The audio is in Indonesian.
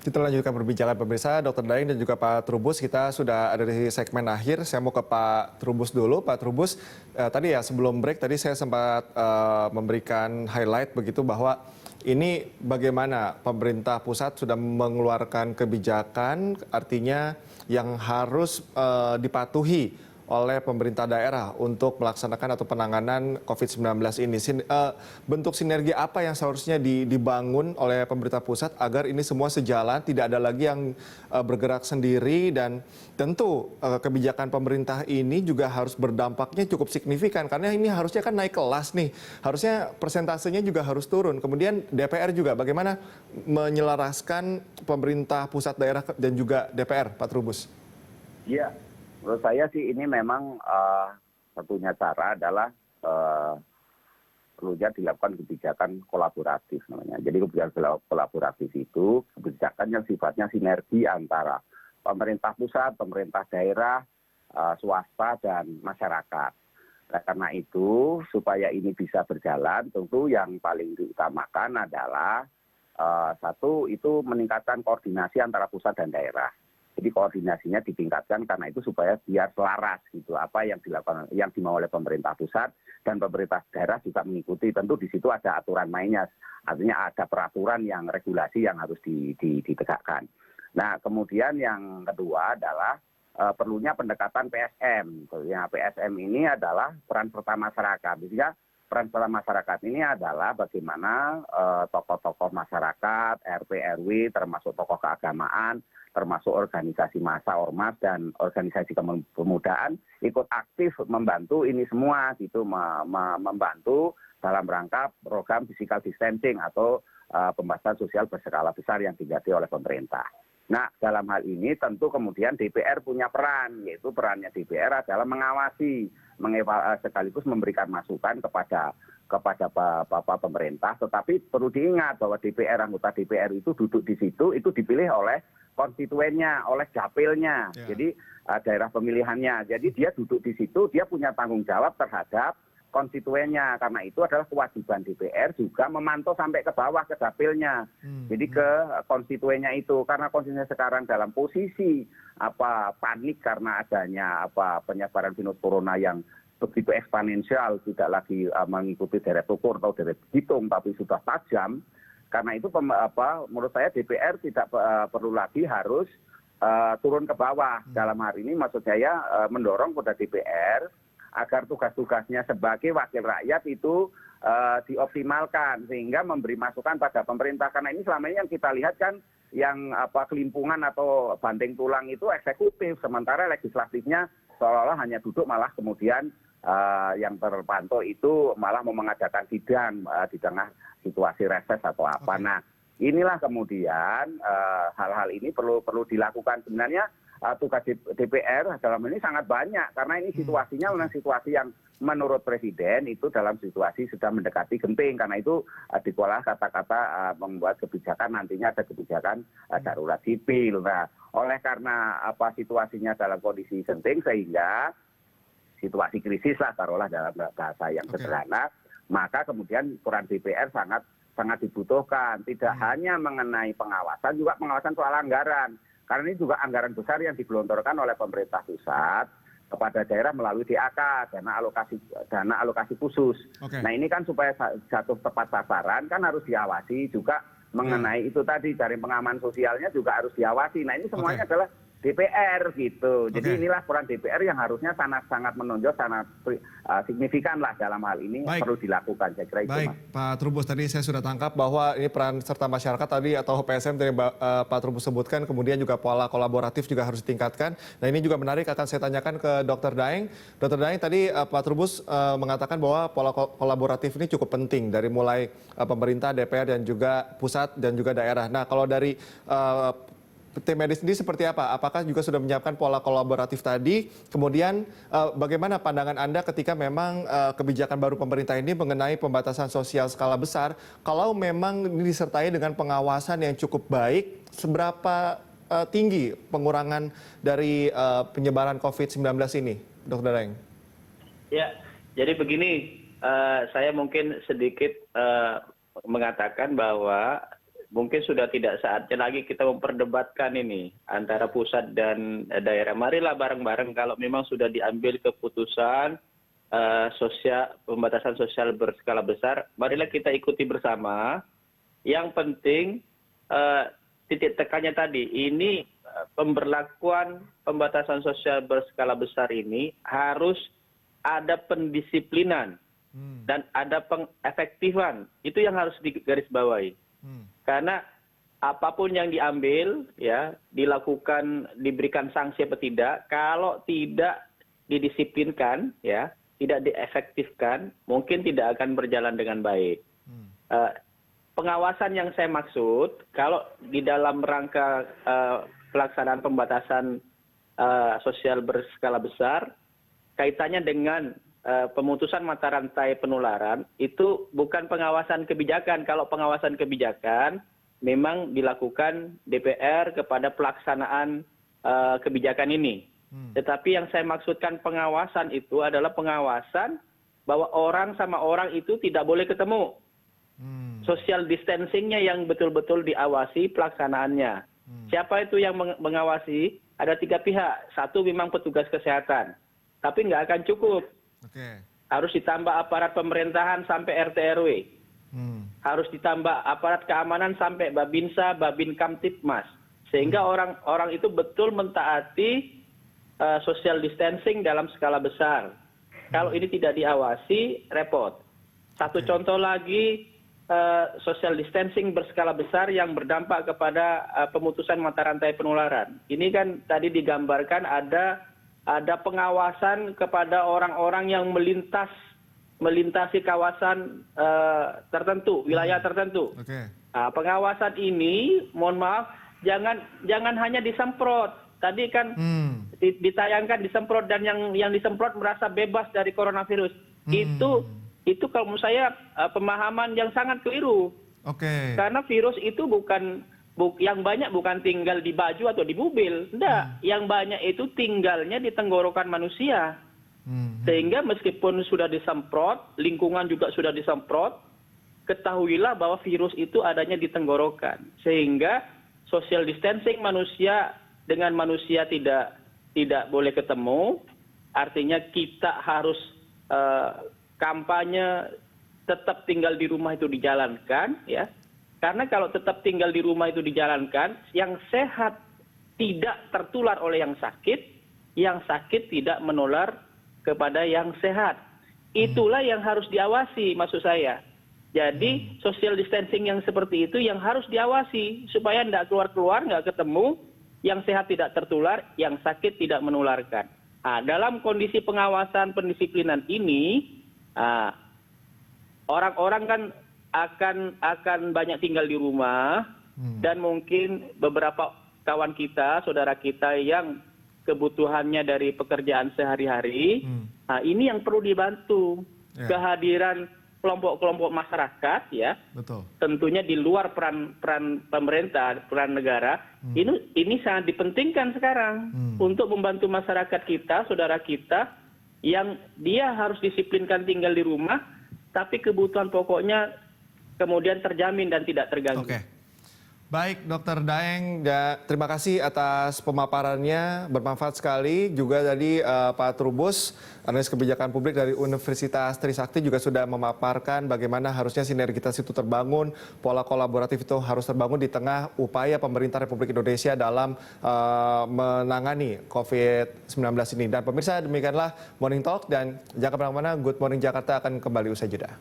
Kita lanjutkan perbincangan pemirsa, Dr. Daeng dan juga Pak Trubus. Kita sudah ada di segmen akhir. Saya mau ke Pak Trubus dulu. Pak Trubus, tadi ya sebelum break tadi saya sempat memberikan highlight begitu bahwa ini bagaimana pemerintah pusat sudah mengeluarkan kebijakan, artinya yang harus dipatuhi oleh pemerintah daerah untuk melaksanakan atau penanganan COVID-19 ini. Bentuk sinergi apa yang seharusnya dibangun oleh pemerintah pusat agar ini semua sejalan, tidak ada lagi yang bergerak sendiri, dan tentu kebijakan pemerintah ini juga harus berdampaknya cukup signifikan karena ini harusnya kan naik kelas nih. Harusnya persentasenya juga harus turun. Kemudian DPR juga bagaimana menyelaraskan pemerintah pusat, daerah dan juga DPR, Pak Trubus? Iya. Menurut saya sih ini memang satunya cara adalah perlunya dilakukan kebijakan kolaboratif namanya. Jadi kebijakan kolaboratif itu kebijakan yang sifatnya sinergi antara pemerintah pusat, pemerintah daerah, swasta, dan masyarakat. Nah, karena itu supaya ini bisa berjalan tentu yang paling diutamakan adalah satu itu meningkatkan koordinasi antara pusat dan daerah. Jadi koordinasinya ditingkatkan karena itu supaya biar selaras gitu apa yang dilakukan, yang dimau oleh pemerintah pusat dan pemerintah daerah juga mengikuti. Tentu di situ ada aturan mainnya, artinya ada peraturan yang regulasi yang harus ditegakkan. Nah kemudian yang kedua adalah perlunya pendekatan PSM. Ya, PSM ini adalah peran serta masyarakat. Jadi peran serta masyarakat ini adalah bagaimana tokoh-tokoh masyarakat, RT, RW, termasuk tokoh keagamaan, termasuk organisasi massa, ormas, dan organisasi kepemudaan ikut aktif membantu ini semua, gitu, membantu dalam rangka program physical distancing atau pembatasan sosial berskala besar yang digagas oleh pemerintah. Nah, dalam hal ini tentu kemudian DPR punya peran, yaitu perannya DPR adalah mengawasi, sekaligus memberikan masukan kepada pemerintah. Tetapi perlu diingat bahwa DPR, anggota DPR itu duduk di situ, itu dipilih oleh konstituennya, oleh dapilnya, jadi daerah pemilihannya. Jadi dia duduk di situ, dia punya tanggung jawab terhadap konstituennya. Karena itu adalah kewajiban DPR juga memantau sampai ke bawah, ke dapilnya. Jadi ke konstituennya itu. Karena konstituennya sekarang dalam posisi panik karena adanya penyebaran virus corona yang begitu eksponensial, tidak lagi mengikuti deret ukur atau deret hitung, tapi sudah tajam. Karena itu menurut saya DPR tidak perlu lagi harus turun ke bawah. Dalam hari ini maksud saya mendorong kepada DPR agar tugas-tugasnya sebagai wakil rakyat itu dioptimalkan sehingga memberi masukan pada pemerintah. Karena ini selama ini yang kita lihat kan yang kelimpungan atau banting tulang itu eksekutif, sementara legislatifnya seolah-olah hanya duduk, malah kemudian yang terpantau itu malah mau mengadakan sidang di tengah situasi reses atau apa. Okay. Nah, inilah kemudian hal-hal ini perlu dilakukan. Sebenarnya tugas DPR dalam ini sangat banyak karena ini situasinya memang situasi yang menurut Presiden itu dalam situasi sudah mendekati genting. Karena itu dikelola kata-kata membuat kebijakan, nantinya ada kebijakan darurat sipil. Nah, oleh karena situasinya dalam kondisi genting sehingga situasi krisis lah, taruhlah dalam bahasa yang sederhana, maka kemudian peran DPR sangat dibutuhkan. Tidak hanya mengenai pengawasan, juga pengawasan soal anggaran. Karena ini juga anggaran besar yang digelontorkan oleh pemerintah pusat kepada daerah melalui DAK, dana alokasi khusus. Nah ini kan supaya jatuh tepat sasaran kan harus diawasi juga mengenai itu tadi, jaring pengaman sosialnya juga harus diawasi. Nah ini semuanya adalah DPR gitu. Jadi inilah peran DPR yang harusnya sangat menonjol, sangat signifikan lah dalam hal ini. Baik. Perlu dilakukan, saya kira itu. Baik, Pak Trubus, tadi saya sudah tangkap bahwa ini peran serta masyarakat tadi atau PSM dari Pak Trubus sebutkan, kemudian juga pola kolaboratif juga harus ditingkatkan. Nah ini juga menarik, akan saya tanyakan ke Dr. Daeng. Dr. Daeng, tadi Pak Trubus mengatakan bahwa pola kolaboratif ini cukup penting dari mulai pemerintah, DPR, dan juga pusat dan juga daerah. Nah kalau dari tim medis sendiri seperti apa? Apakah juga sudah menyiapkan pola kolaboratif tadi? Kemudian bagaimana pandangan Anda ketika memang kebijakan baru pemerintah ini mengenai pembatasan sosial skala besar, kalau memang ini disertai dengan pengawasan yang cukup baik, seberapa tinggi pengurangan dari penyebaran COVID-19 ini, Dr. Daeng? Ya, jadi begini, saya mungkin sedikit mengatakan bahwa mungkin sudah tidak saatnya lagi kita memperdebatkan ini antara pusat dan daerah. Marilah bareng-bareng kalau memang sudah diambil keputusan pembatasan sosial berskala besar, marilah kita ikuti bersama. Yang penting titik tekannya tadi, ini pemberlakuan pembatasan sosial berskala besar ini harus ada pendisiplinan dan ada pengefektifan. Itu yang harus digarisbawahi. Karena apapun yang diambil, ya, diberikan sanksi atau tidak, kalau tidak didisiplinkan, ya, tidak diefektifkan, mungkin tidak akan berjalan dengan baik. Pengawasan yang saya maksud, kalau di dalam rangka pelaksanaan pembatasan sosial berskala besar, kaitannya dengan pemutusan mata rantai penularan, itu bukan pengawasan kebijakan. Kalau pengawasan kebijakan, memang dilakukan DPR kepada pelaksanaan kebijakan ini. Tetapi yang saya maksudkan pengawasan itu adalah pengawasan bahwa orang sama orang itu tidak boleh ketemu. Social distancing-nya yang betul-betul diawasi pelaksanaannya. Siapa itu yang mengawasi? Ada 3 pihak. Satu memang petugas kesehatan. Tapi nggak akan cukup. Harus ditambah aparat pemerintahan sampai RT RW. Harus ditambah aparat keamanan sampai Babinsa, Babin Kamtipmas. Sehingga orang-orang itu betul mentaati social distancing dalam skala besar. Kalau ini tidak diawasi, repot. Satu contoh lagi, social distancing berskala besar yang berdampak kepada pemutusan mata rantai penularan. Ini kan tadi digambarkan ada pengawasan kepada orang-orang yang melintasi kawasan tertentu, wilayah tertentu. Nah, pengawasan ini, mohon maaf, jangan hanya disemprot. Tadi kan ditayangkan disemprot dan yang disemprot merasa bebas dari coronavirus. Itu kalau menurut saya pemahaman yang sangat keliru. Karena virus itu yang banyak bukan tinggal di baju atau di mobil. Enggak, yang banyak itu tinggalnya di tenggorokan manusia. Sehingga meskipun sudah disemprot, lingkungan juga sudah disemprot, ketahuilah bahwa virus itu adanya di tenggorokan. Sehingga social distancing manusia dengan manusia tidak boleh ketemu, artinya kita harus kampanye tetap tinggal di rumah itu dijalankan, ya. Karena kalau tetap tinggal di rumah itu dijalankan, yang sehat tidak tertular oleh yang sakit tidak menular kepada yang sehat. Itulah yang harus diawasi, maksud saya. Jadi social distancing yang seperti itu yang harus diawasi supaya tidak keluar-keluar, nggak ketemu, yang sehat tidak tertular, yang sakit tidak menularkan. Nah, dalam kondisi pengawasan pendisiplinan ini, orang-orang kan akan banyak tinggal di rumah dan mungkin beberapa kawan kita, saudara kita yang kebutuhannya dari pekerjaan sehari-hari, nah ini yang perlu dibantu. Kehadiran kelompok-kelompok masyarakat, ya, tentunya di luar peran pemerintah, peran negara, ini sangat dipentingkan sekarang untuk membantu masyarakat kita, saudara kita, yang dia harus disiplinkan tinggal di rumah, tapi kebutuhan pokoknya kemudian terjamin dan tidak terganggu. Baik, Dr. Daeng, terima kasih atas pemaparannya, bermanfaat sekali. Juga tadi Pak Trubus, analis kebijakan publik dari Universitas Trisakti juga sudah memaparkan bagaimana harusnya sinergitas itu terbangun, pola kolaboratif itu harus terbangun di tengah upaya pemerintah Republik Indonesia dalam menangani COVID-19 ini. Dan pemirsa, demikianlah Morning Talk, dan jangan kemana-mana, Good Morning Jakarta akan kembali usai jeda.